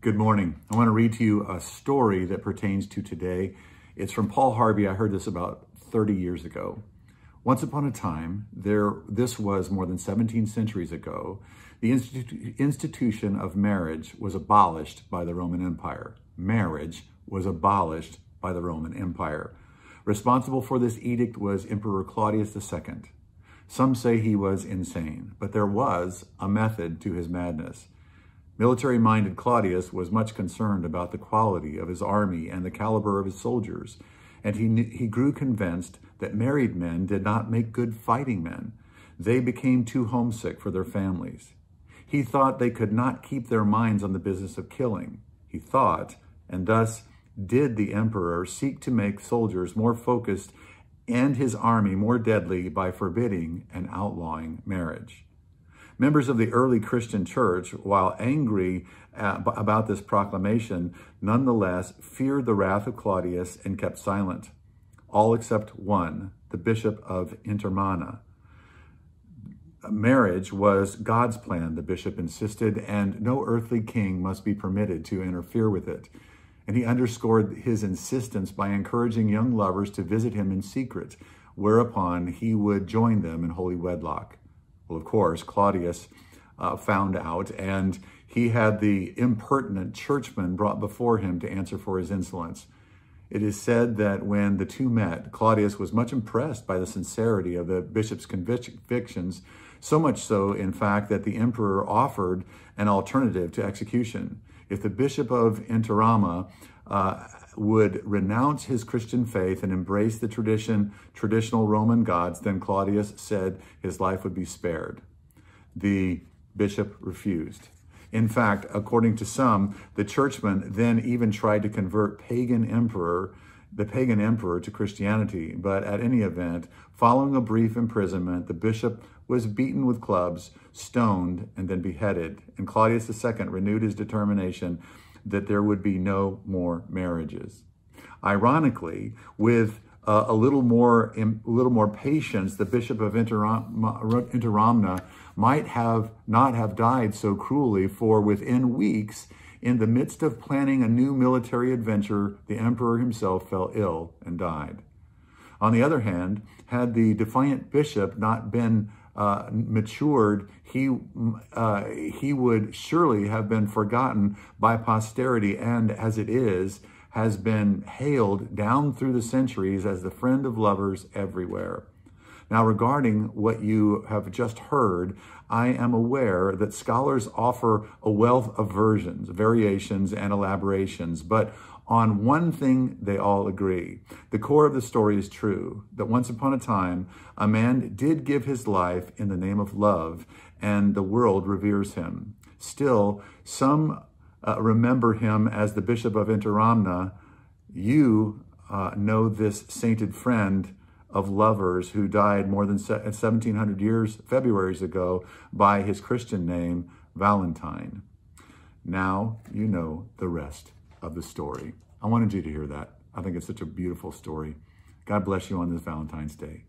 Good morning. I want to read to you a story that pertains to today. It's from Paul Harvey. I heard this about 30 years ago. Once upon a time, this was more than 17 centuries ago, the institution of marriage was abolished by the Roman Empire. Marriage was abolished by the Roman Empire. Responsible for this edict was Emperor Claudius II. Some say he was insane, but there was a method to his madness. Military-minded Claudius was much concerned about the quality of his army and the caliber of his soldiers, and he grew convinced that married men did not make good fighting men. They became too homesick for their families. He thought they could not keep their minds on the business of killing. He thought, and thus did the emperor, seek to make soldiers more focused and his army more deadly by forbidding and outlawing marriage. Members of the early Christian church, while angry about this proclamation, nonetheless feared the wrath of Claudius and kept silent. All except one, the Bishop of Interamna. Marriage was God's plan, the bishop insisted, and no earthly king must be permitted to interfere with it. And he underscored his insistence by encouraging young lovers to visit him in secret, whereupon he would join them in holy wedlock. Well, of course, Claudius found out, and he had the impertinent churchman brought before him to answer for his insolence. It is said that when the two met, Claudius was much impressed by the sincerity of the bishop's convictions, so much so, in fact, that the emperor offered an alternative to execution. If the Bishop of Interamna would renounce his Christian faith and embrace the traditional Roman gods, then Claudius said his life would be spared. The bishop refused. In fact, according to some, the churchman then even tried to convert the pagan emperor to Christianity. But at any event, following a brief imprisonment, the bishop was beaten with clubs, stoned, and then beheaded. And Claudius II renewed his determination that there would be no more marriages. Ironically, with a little more patience, the Bishop of Interamna might not have died so cruelly, for within weeks, in the midst of planning a new military adventure, the emperor himself fell ill and died. On the other hand, had the defiant bishop not been matured, he would surely have been forgotten by posterity, and as it is, has been hailed down through the centuries as the friend of lovers everywhere. Now, regarding what you have just heard, I am aware that scholars offer a wealth of versions, variations, and elaborations, but on one thing they all agree. The core of the story is true, that once upon a time, a man did give his life in the name of love, and the world reveres him. Still, some remember him as the Bishop of Interamna. You know this sainted friend of lovers who died more than 1,700 Februaries ago by his Christian name, Valentine. Now you know the rest of the story. I wanted you to hear that. I think it's such a beautiful story. God bless you on this Valentine's Day.